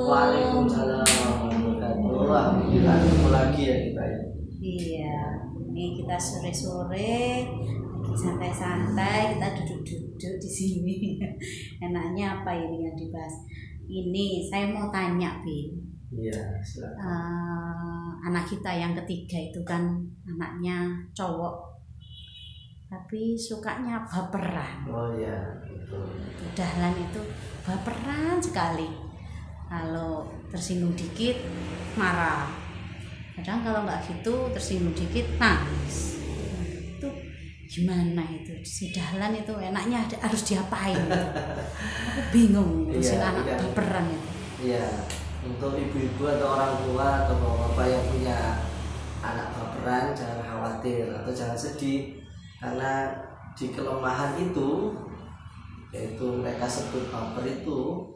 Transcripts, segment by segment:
Waalaikumsalam warahmatullahi wabarakatuh. Alhamdulillah ketemu lagi ya kita ya. Iya, ini kita sore-sore santai-santai, kita duduk-duduk di sini. Enaknya apa ini yang dibahas? Ini saya mau tanya, Bin. Iya, silakan. Anak kita yang ketiga itu kan anaknya cowok, tapi sukanya baperan. Oh iya, betul. Dahlan itu baperan sekali. Kalau tersinggung dikit marah. Kadang kalau nggak gitu tersinggung dikit nangis. Itu gimana itu? Si Dahlan itu enaknya harus diapain? Aku bingung ngurusin anak baperan itu. Iya, untuk ibu-ibu atau orang tua atau bapak-bapak yang punya anak baperan jangan khawatir atau jangan sedih, karena di kelemahan itu, yaitu mereka sebut baper itu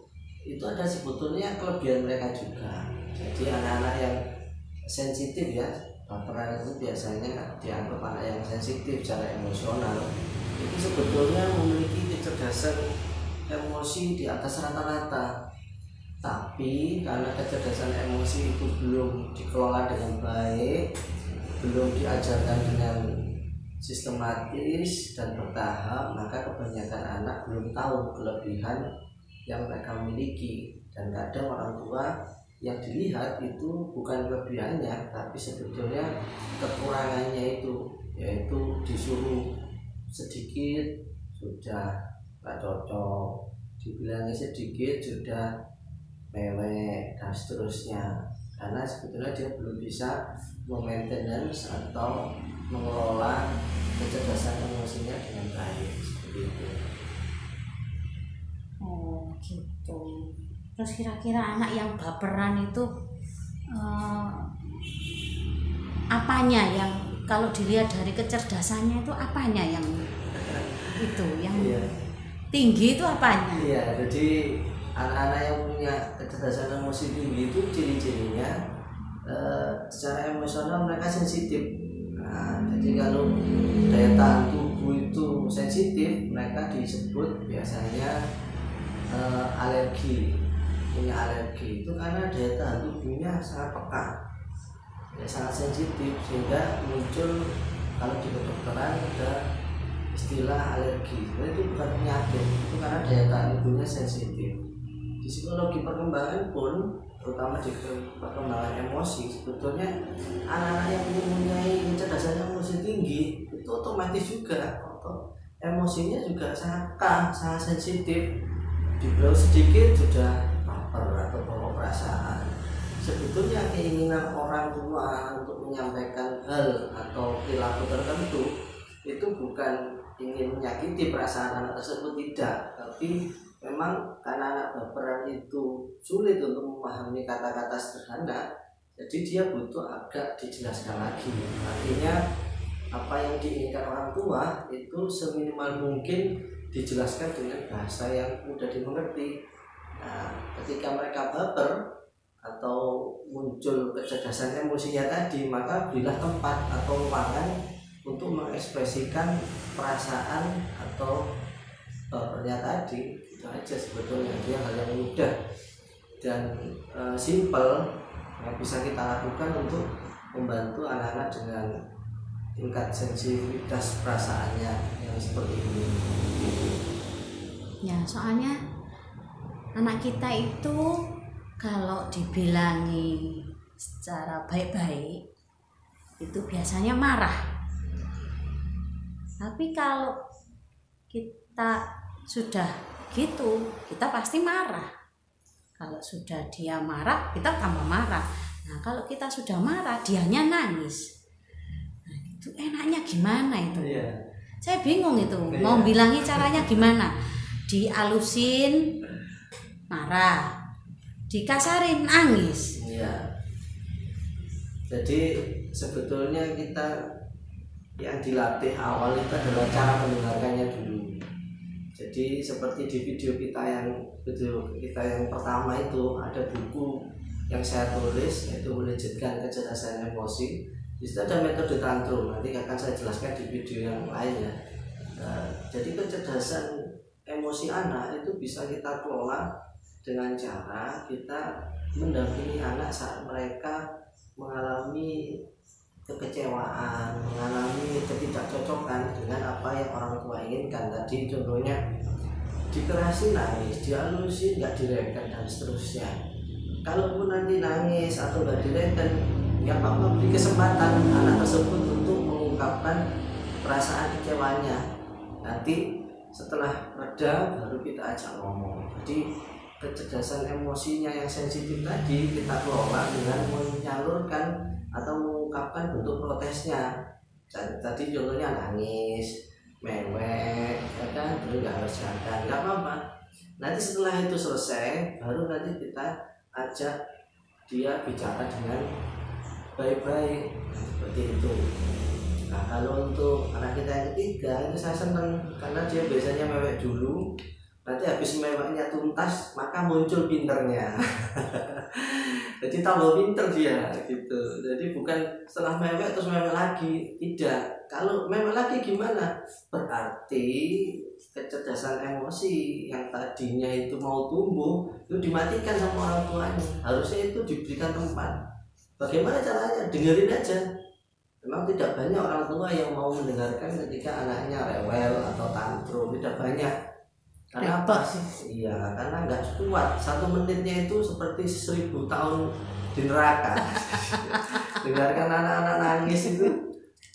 ada sebetulnya kelebihan mereka juga. Jadi anak-anak yang sensitif ya, baperan itu biasanya dianggap anak yang sensitif secara emosional, itu sebetulnya memiliki kecerdasan emosi di atas rata-rata. Tapi karena kecerdasan emosi itu belum dikelola dengan baik, belum diajarkan dengan sistematis dan bertahap, maka kebanyakan anak belum tahu kelebihan yang mereka miliki. Dan kadang orang tua yang dilihat itu bukan kelebihannya, tapi sebetulnya kekurangannya itu, yaitu disuruh sedikit sudah gak cocok, dibilangnya sedikit sudah mewek dan seterusnya, karena sebetulnya dia belum bisa memaintenance atau mengelola kecerdasan emosinya dengan baik, seperti itu. Oh gitu. Terus kira-kira anak yang baperan itu apanya yang kalau dilihat dari kecerdasannya itu apanya yang itu yang tinggi itu apanya? Iya, jadi anak-anak yang punya kecerdasan emosi tinggi itu ciri-cirinya secara emosional mereka sensitif. Nah, jadi kalau daya tahan tubuh itu sensitif, mereka disebut biasanya alergi, punya alergi itu karena daya tahan tubuhnya sangat peka, ya, sangat sensitif, sehingga muncul kalau di kedokteran ada istilah alergi. Itu bukan penyakit, itu karena daya tahan tubuhnya sensitif. Di psikologi perkembangan pun, terutama di perkembangan emosi, sebetulnya anak-anak yang mempunyai kecerdasan emosi tinggi itu otomatis juga emosinya juga sangat sensitif. Dibilang sedikit sudah baper atau bawa perasaan. Sebetulnya keinginan orang tua untuk menyampaikan hal atau perilaku tertentu itu bukan ingin menyakiti perasaan anak tersebut, tidak, tapi memang karena anak baperan itu sulit untuk memahami kata-kata sederhana, jadi dia butuh agak dijelaskan lagi. Artinya apa yang diinginkan orang tua itu seminimal mungkin dijelaskan dengan bahasa yang mudah dimengerti. Nah, ketika mereka baper atau muncul kecerdasan emosinya tadi, maka berilah tempat atau ruangan untuk mengekspresikan perasaan atau bapernya tadi. Itu aja sebetulnya, dia hal yang mudah dan simple yang bisa kita lakukan untuk membantu anak-anak dengan tingkat sensitivitas perasaannya yang seperti ini. Ya, soalnya anak kita itu kalau dibilangi secara baik-baik itu biasanya marah. Tapi kalau kita sudah gitu, kita pasti marah. Kalau sudah dia marah, kita tambah marah. Nah, kalau kita sudah marah, dianya nangis. Nah, itu enaknya gimana itu? Iya. Saya bingung itu, mau bilangi caranya gimana? Dialusin marah, dikasarin nangis. Iya. Jadi sebetulnya kita yang dilatih awal itu adalah cara mendengarkannya dulu. Jadi seperti di video kita yang pertama itu ada buku yang saya tulis, yaitu Mewujudkan Kecerdasan Emosi. Di situ ada metode tantrum, nanti akan saya jelaskan di video yang lainnya. Jadi kecerdasan emosi anak itu bisa kita kelola dengan cara kita mendampingi anak saat mereka mengalami kekecewaan, mengalami ketidakcocokan dengan apa yang orang tua inginkan. Tadi contohnya dikerasin nangis, dihalusin nggak direken dan seterusnya. Kalaupun nanti nangis atau nggak direken, ya apa beri kesempatan anak tersebut untuk mengungkapkan perasaan kecewanya. Nanti setelah reda baru kita ajak ngomong. Jadi kecerdasan emosinya yang sensitif tadi kita kelola dengan menyalurkan atau mengungkapkan bentuk protesnya. Tadi contohnya nangis, mewek, ya kan, terus nggak harus jalan, nggak apa-apa. Nanti setelah itu selesai, baru nanti kita ajak dia bicara dengan baik-baik, seperti itu. Nah, kalau untuk anak kita yang ketiga itu saya senang karena dia biasanya mewek dulu, nanti habis meweknya tuntas maka muncul pinternya. Jadi tambah pinter dia gitu. Jadi bukan setelah mewek terus mewek lagi, tidak. Kalau mewek lagi gimana? Berarti kecerdasan emosi yang tadinya itu mau tumbuh itu dimatikan sama orang tuanya. Harusnya itu diberikan tempat. Bagaimana caranya? Dengerin aja. Memang tidak banyak orang tua yang mau mendengarkan ketika anaknya rewel atau tantrum, tidak banyak. Karena apa sih? Iya, karena nggak kuat. 1 menitnya itu seperti 1000 tahun di neraka. Dengarkan anak-anak nangis itu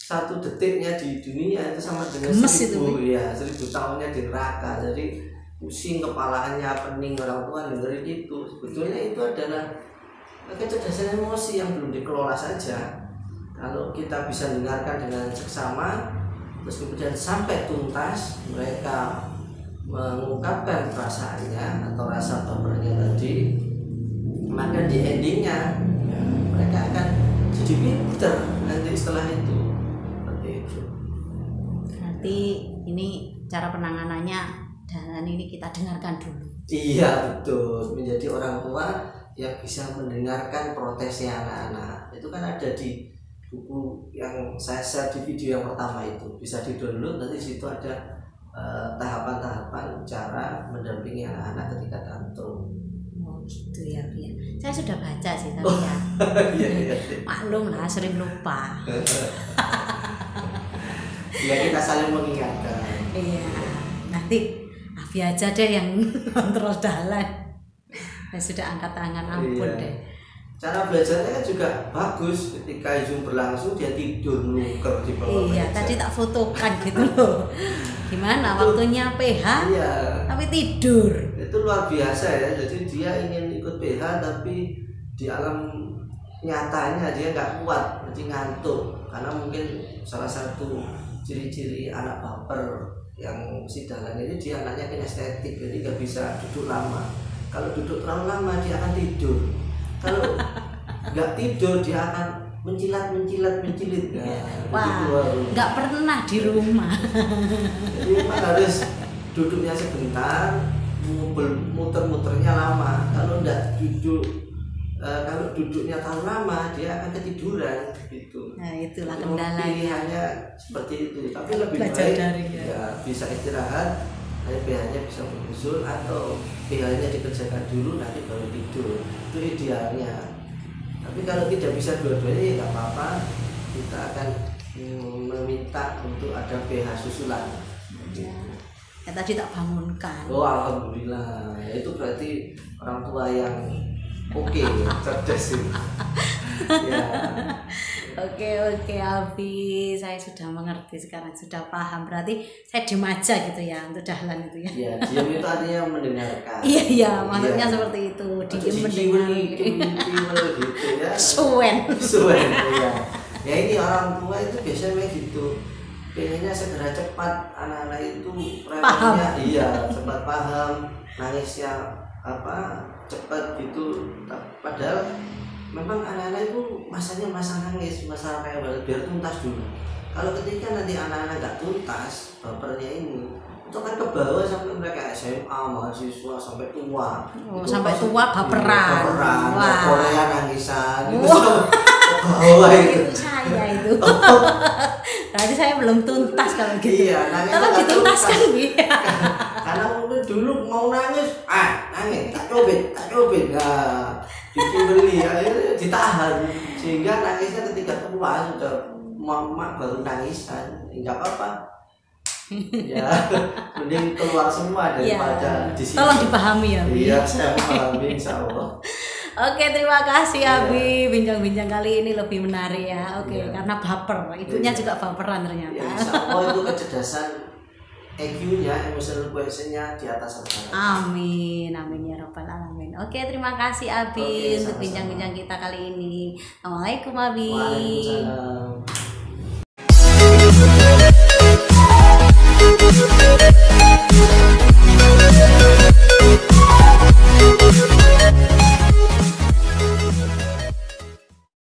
1 detiknya di dunia itu sama dengan 1000 ya, 1000 tahunnya di neraka. Jadi pusing kepalanya, pening orang tua dengerin itu. Sebetulnya itu adalah kecerdasan emosi yang belum dikelola saja. Kalau kita bisa dengarkan dengan seksama, terus kemudian sampai tuntas mereka mengungkapkan perasaannya atau rasa bapernya tadi, maka di endingnya ya, mereka akan jadi pinter nanti setelah itu. Seperti itu. Berarti ini cara penanganannya dan ini kita dengarkan dulu. Iya betul, menjadi orang tua yang bisa mendengarkan protesnya anak-anak. Itu kan ada di buku yang saya share di video yang pertama itu, bisa di-download. Nanti di situ ada tahapan-tahapan cara mendampingi anak-anak ketika tantrum. Oh gitu ya, ya. Saya sudah baca sih tapi ya. Iya. Maklum lah, sering lupa. Ya kita saling mengingatkan. Iya. Nanti Afi aja deh yang kontrol jalan. Saya sudah angkat tangan, ampun deh. Cara belajarnya kan juga bagus. Ketika Zoom berlangsung dia tidur nuker di bawah meja. Iya, tadi tak fotokan gitu loh. Gimana waktunya PH? Iya. Tapi tidur. Itu luar biasa ya. Jadi dia ingin ikut PH tapi di alam nyatanya dia nggak kuat, jadi ngantuk. Karena mungkin salah satu ciri-ciri anak baper yang sidalan ini dia anaknya kinestetik, jadi nggak bisa duduk lama. Kalau duduk terlalu lama dia akan tidur. Kalau nggak tidur dia akan mencilat. Wah, nggak pernah di rumah. Jadi memang harus duduknya sebentar, muter-muternya lama. Kalau nggak duduk, kalau duduknya terlalu lama dia akan ketiduran gitu. Nah itulah kendalanya. Pilihannya seperti itu. Tapi lebih baik ya bisa istirahat, nanti PH-nya bisa menyusul atau PH-nya dikerjakan dulu nanti baru tidur. Itu idealnya. Tapi kalau tidak bisa dua-duanya ya nggak apa-apa, kita akan meminta untuk ada PH susulan. Ya tadi tak bangunkan. Oh alhamdulillah, ya, itu berarti orang tua yang oke, cerdas sih. Ya. Oke Alfi, saya sudah mengerti sekarang, sudah paham. Berarti saya diem aja gitu ya untuk dahlan itu ya. Iya, diem itu artinya mendengarkan. Iya, maksudnya seperti itu. Diem mendengar gitu ya. Suwen ya. Ya ini orang tua itu biasanya gitu. Pengennya segera cepat anak-anak itu paham. Iya, cepat paham, nangisnya cepat gitu. Padahal memang anak-anak itu masanya masa nangis, masa rewel, biar tuntas dulu. Kalau ketika nanti anak-anak nggak tuntas bapernya ini, itu akan ke bawah sampai mereka SMA, mahasiswa sampai tua. Sampai tua baperan. Korea nangisan. Itu bawah itu. Itu saya itu. Berarti saya belum tuntas kalau gitu. Iya, nangis kalau nggak dituntaskan tuntas. gitu. Karena mungkin dulu mau nangis, nangis, tak cobit, nah dicubeli, akhirnya ditahan, sehingga nangisnya ketika keluar sudah mama baru nangisan, nggak apa-apa. Ya, mending keluar semua daripada di sini. Tolong dipahami ya. Iya, saya memahami, insya Allah. Oke, terima kasih Iya. Abi. Bincang-bincang kali ini lebih menarik ya. Oke, Iya. karena baper. Ibunya Iya. juga baperan ternyata. Ya, insya Allah itu kecerdasan EQ-nya, emotional quotient-nya di atas rata-rata. Amin, amin ya robbal alamin. Oke, terima kasih Abi Oke, untuk sama-sama. bincang-bincang kita kali ini. Assalamualaikum Abi. Waalaikumsalam.